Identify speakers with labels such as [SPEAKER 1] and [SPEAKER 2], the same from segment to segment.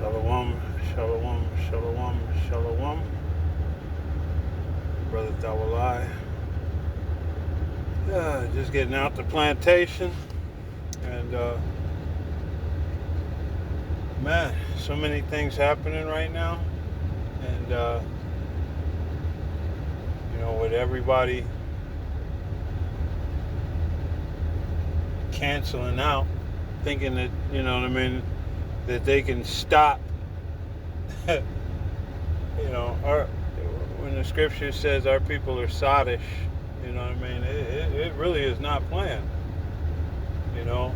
[SPEAKER 1] Shalom, shalom, shalom, shalom. Brother Tawalai. Just getting out the plantation. And, man, so many things happening right now. And, with everybody canceling out, thinking that, that they can stop, when the scripture says our people are sottish, it really is not planned. You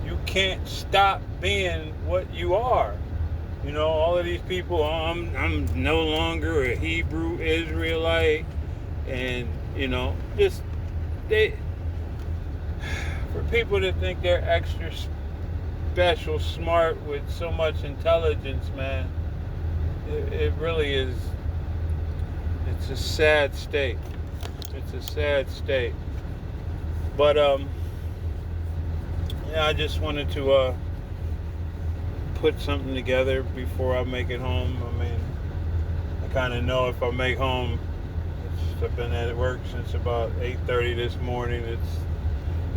[SPEAKER 1] you can't stop being what you are. All of these people, I'm no longer a Hebrew Israelite, and just they for people to think they're extra special, smart with so much intelligence, man. It really is. It's a sad state. It's a sad state. But I just wanted to put something together before I make it home. I kind of know if I make home. I've been at work since about 8:30 this morning. It's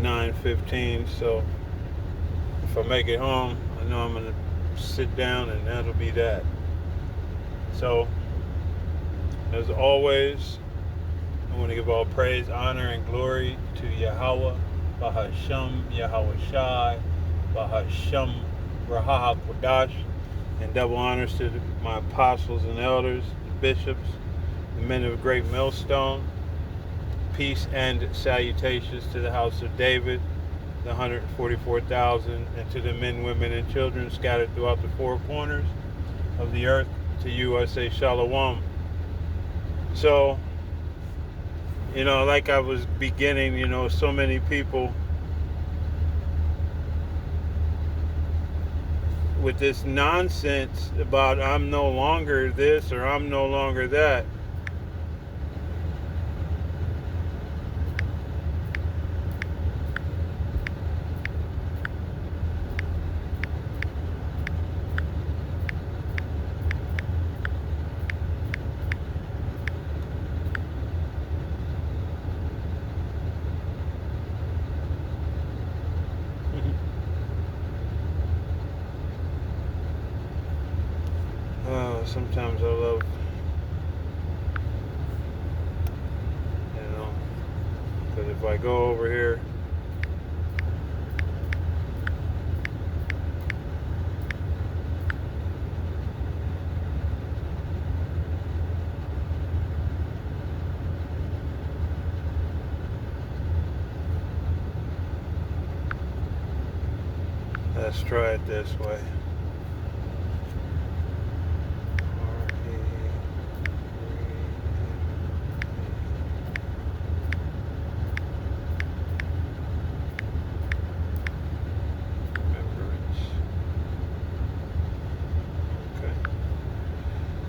[SPEAKER 1] 9:15, so if I make it home, I know I'm gonna sit down, and that'll be that. So, as always, I want to give all praise, honor, and glory to Yahweh, Bahasham, Yahweh Shai, Bahasham, Raha Kodash, and double honors to my apostles and elders, the bishops, the men of great millstone. Peace and salutations to the house of David, the 144,000, and to the men, women, and children scattered throughout the four corners of the earth. To you I say shalom. So, like I was beginning, so many people with this nonsense about I'm no longer this or I'm no longer that. Sometimes I love, because if I go over here, let's try it this way.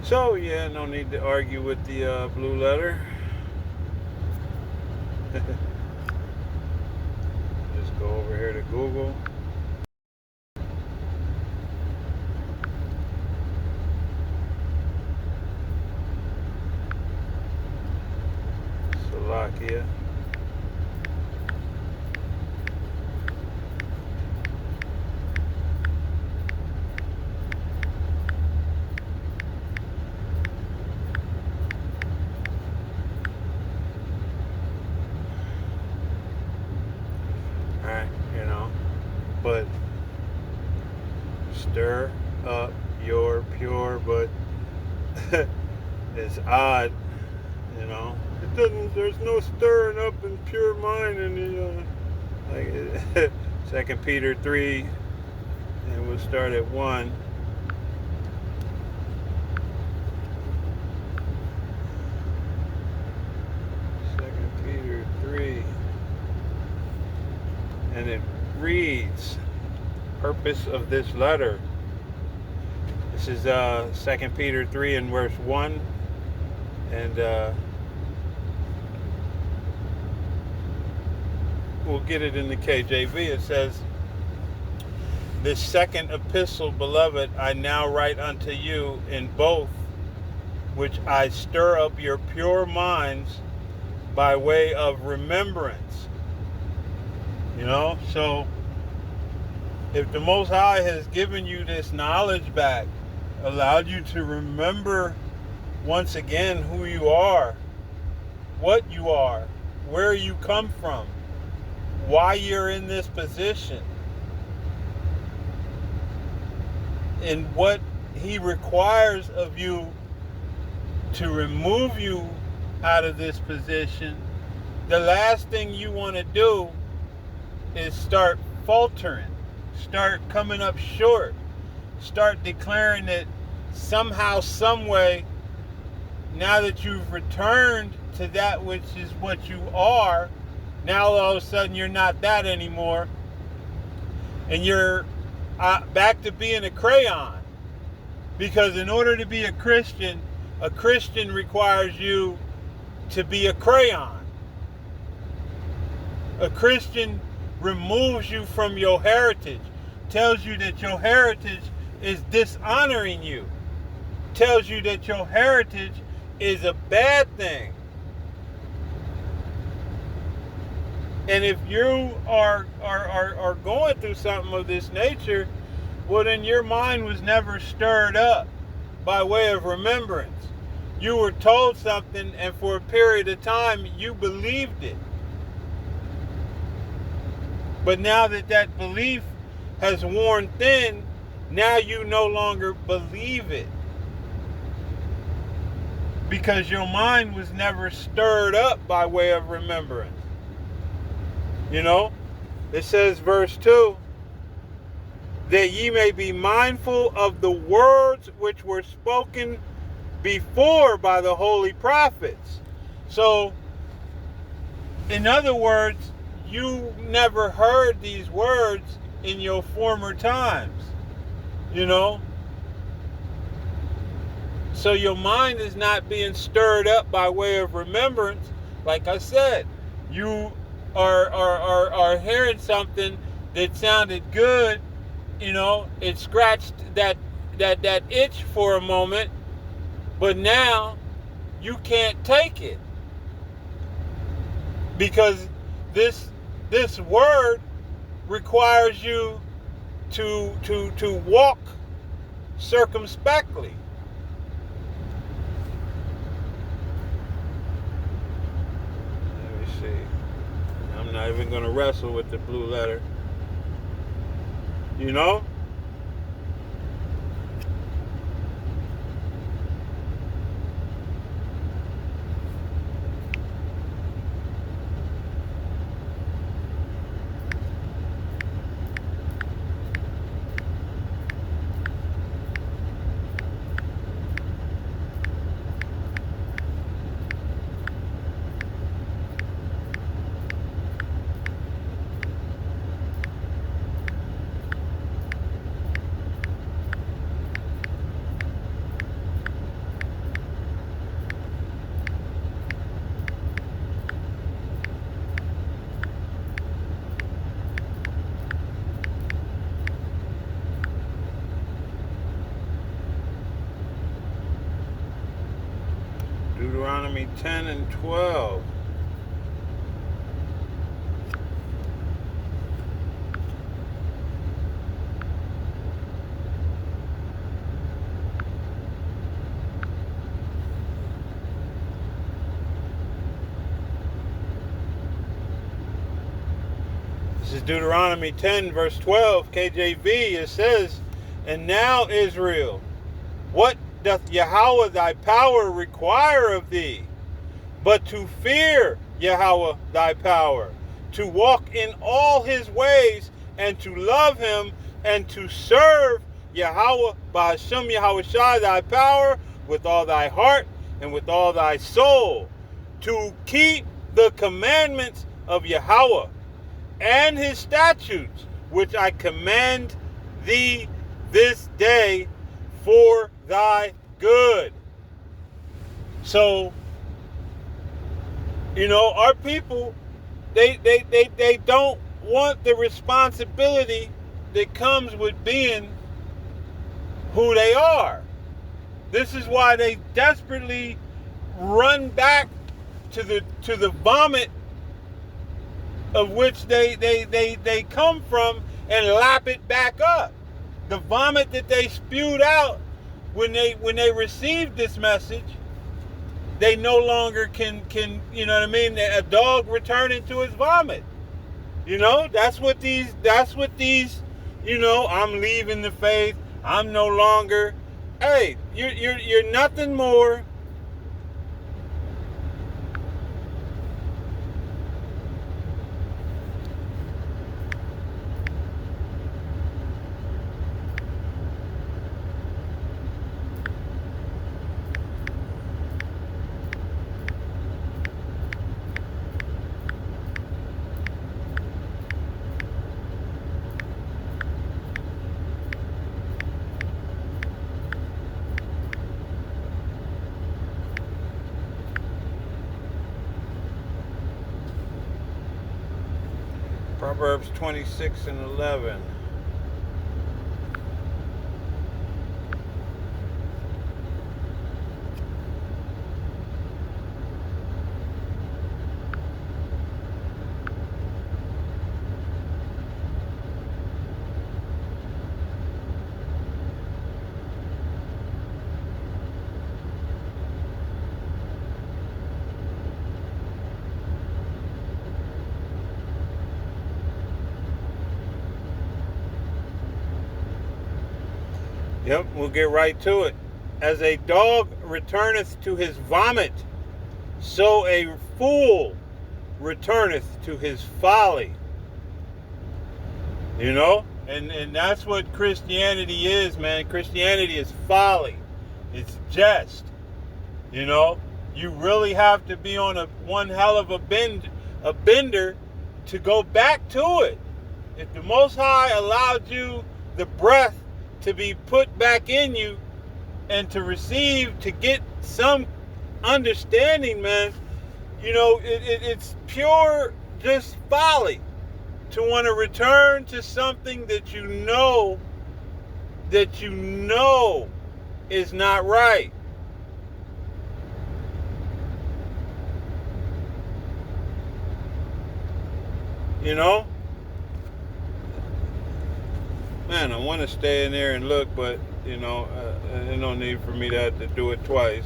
[SPEAKER 1] So, no need to argue with the blue letter. Just go over here to Google. Slovakia. But stir up your pure, but it's odd, it doesn't, there's no stirring up in pure mind in the, 2 Peter 3, and we'll start at 1. Peter 3, and it reads, purpose of this letter. This is 2 Peter 3 and verse 1, and we'll get it in the KJV. It says, This second epistle, beloved, I now write unto you in both, which I stir up your pure minds by way of remembrance. So if the Most High has given you this knowledge back, allowed you to remember once again who you are, what you are, where you come from, why you're in this position, and what He requires of you to remove you out of this position, the last thing you want to do is start faltering, start coming up short, start declaring that somehow, some way, now that you've returned to that which is what you are, now all of a sudden you're not that anymore, and you're back to being a crayon. Because in order to be a Christian requires you to be a crayon. A Christian removes you from your heritage, tells you that your heritage is dishonoring you, tells you that your heritage is a bad thing. And if you are going through something of this nature, well, then your mind was never stirred up by way of remembrance. You were told something, and for a period of time, you believed it. But now that that belief has worn thin, now you no longer believe it. Because your mind was never stirred up by way of remembrance. It says, verse 2, that ye may be mindful of the words which were spoken before by the holy prophets. So, in other words, you never heard these words in your former times, So your mind is not being stirred up by way of remembrance. Like I said, you are hearing something that sounded good, it scratched that itch for a moment, but now you can't take it. Because this word requires you to walk circumspectly. Let me see. I'm not even going to wrestle with the blue letter. Deuteronomy 10 and 12. This is Deuteronomy 10 verse 12, KJV. It says, "And now, Israel, what doth Yahweh thy power require of thee, but to fear Yahweh thy power, to walk in all his ways, and to love him, and to serve Yahweh B'Hashem Yahushua thy power with all thy heart and with all thy soul, to keep the commandments of Yahweh and his statutes, which I command thee this day for thy good." So, our people, they don't want the responsibility that comes with being who they are. This is why they desperately run back to the vomit of which they come from and lap it back up. The vomit that they spewed out when they received this message, they no longer can you know what I mean? A dog returning to his vomit. You know, that's what these, you know, I'm leaving the faith. I'm no longer. Hey, you're nothing more. Proverbs 26:11. Yep, we'll get right to it. As a dog returneth to his vomit, so a fool returneth to his folly. You know? And that's what Christianity is, man. Christianity is folly. It's jest. You know? You really have to be on one hell of a bender to go back to it. If the Most High allowed you the breath to be put back in you and to receive, to get some understanding, man, you know, it's pure just folly to want to return to something that you know is not right. You know? Man, I want to stay in there and look, but, you know, there's no need for me to have to do it twice.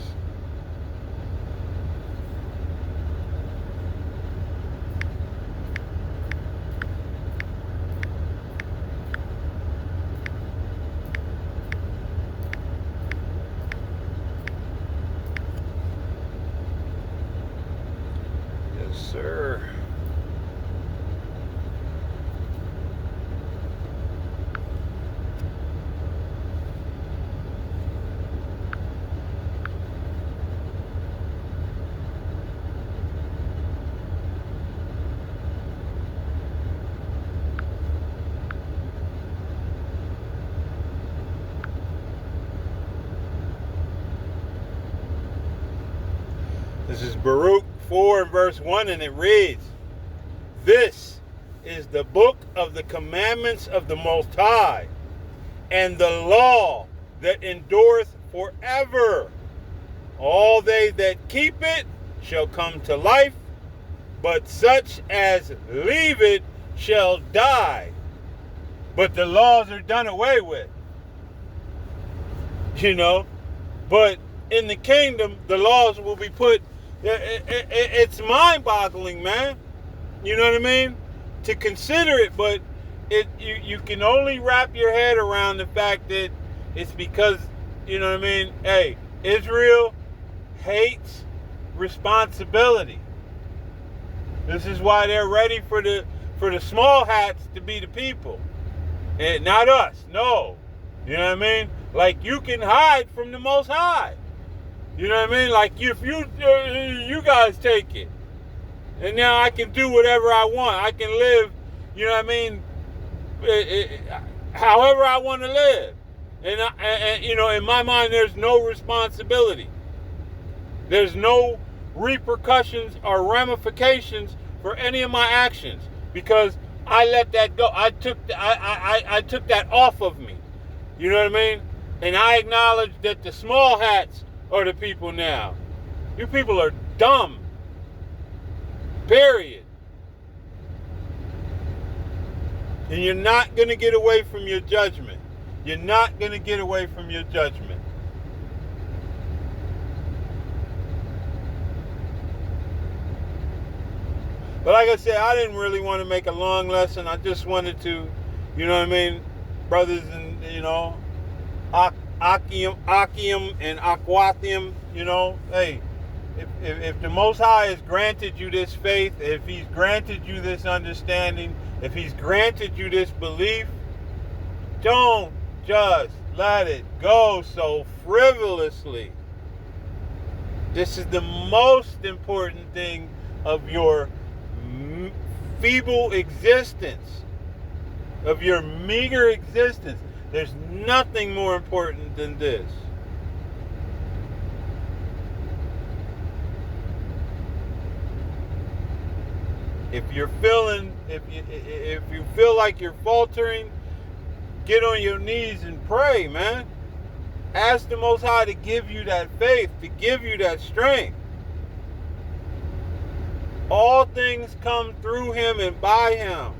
[SPEAKER 1] Yes, sir. This is Baruch 4 and verse 1, and it reads, "This is the book of the commandments of the Most High, and the law that endureth forever. All they that keep it shall come to life, but such as leave it shall die." But the laws are done away with. You know? But in the kingdom, the laws will be put. It's mind-boggling, man. You know what I mean? To consider it, but you can only wrap your head around the fact that it's because, you know what I mean? Hey, Israel hates responsibility. This is why they're ready for the small hats to be the people, and not us. No, you know what I mean? Like, you can hide from the Most High. You know what I mean? Like, if you guys take it, and now I can do whatever I want. I can live, you know what I mean, however I want to live. And you know, in my mind, there's no responsibility. There's no repercussions or ramifications for any of my actions, because I let that go. I took that off of me. You know what I mean? And I acknowledge that the small hats are the people now. You people are dumb. Period. And you're not going to get away from your judgment. You're not going to get away from your judgment. But like I said, I didn't really want to make a long lesson. I just wanted to, you know what I mean, brothers and, you know, Akim and Aquathium, you know, hey, if the Most High has granted you this faith, if he's granted you this understanding, if he's granted you this belief, don't just let it go so frivolously. This is the most important thing of your feeble existence, of your meager existence. There's nothing more important than this. If you feel like you're faltering, get on your knees and pray, man. Ask the Most High to give you that faith, to give you that strength. All things come through him and by him.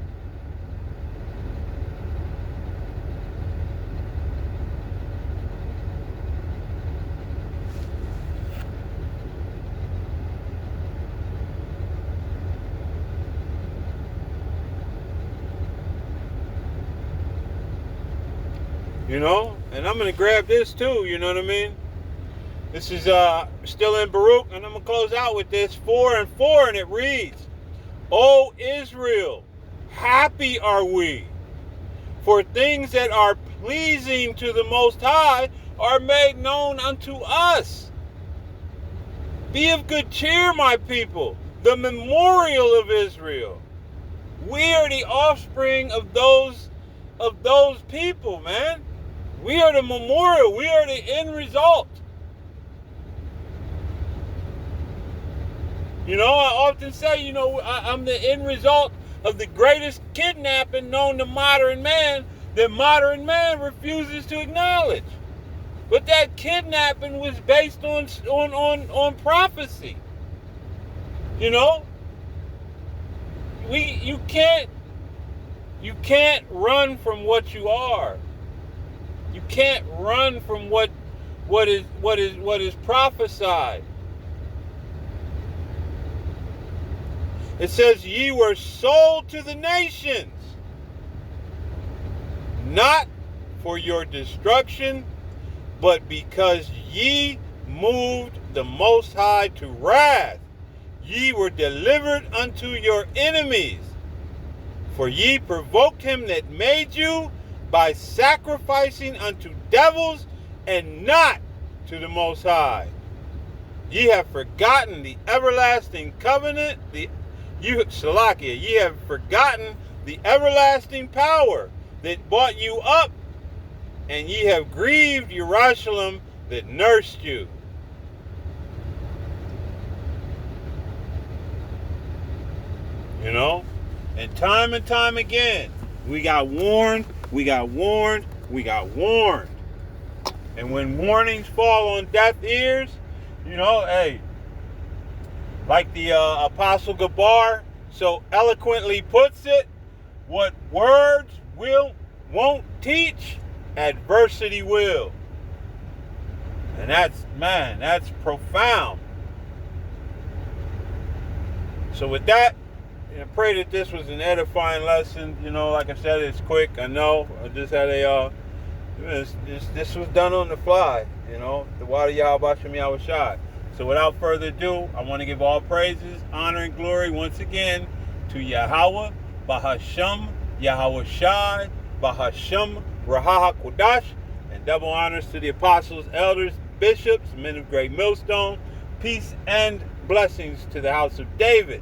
[SPEAKER 1] You know, and I'm going to grab this too, you know what I mean? This is still in Baruch, and I'm going to close out with this 4:4, and it reads, O Israel, happy are we, for things that are pleasing to the Most High are made known unto us. Be of good cheer, my people, the memorial of Israel. We are the offspring of those people, man. We are the memorial. We are the end result. You know, I often say, you know, I'm the end result of the greatest kidnapping known to modern man that modern man refuses to acknowledge. But that kidnapping was based on prophecy. You know? You can't run from what you are. You can't run from what is prophesied. It says, ye were sold to the nations, not for your destruction, but because ye moved the Most High to wrath. Ye were delivered unto your enemies. For ye provoked him that made you by sacrificing unto devils and not to the Most High. Ye have forgotten the everlasting covenant, ye have forgotten the everlasting power that brought you up, and ye have grieved Jerusalem that nursed you. You know? And time again, we got warned. And when warnings fall on deaf ears, you know, hey, like the Apostle Gabar so eloquently puts it, what words won't teach, adversity will. And that's profound. So with that, I pray that this was an edifying lesson. You know, like I said, it's quick. I know. I just had this was done on the fly. You know, the water Yahweh Shem Yahweh Shai. So without further ado, I want to give all praises, honor, and glory once again to Yahweh, Bahashem, Yahweh Shai, Bahashem, Raha HaKodash, and double honors to the apostles, elders, bishops, men of great millstone. Peace and blessings to the house of David,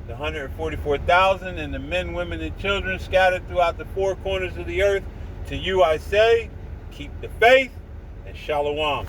[SPEAKER 1] the 144,000 and the men, women, and children scattered throughout the four corners of the earth. To you I say, keep the faith and shalom.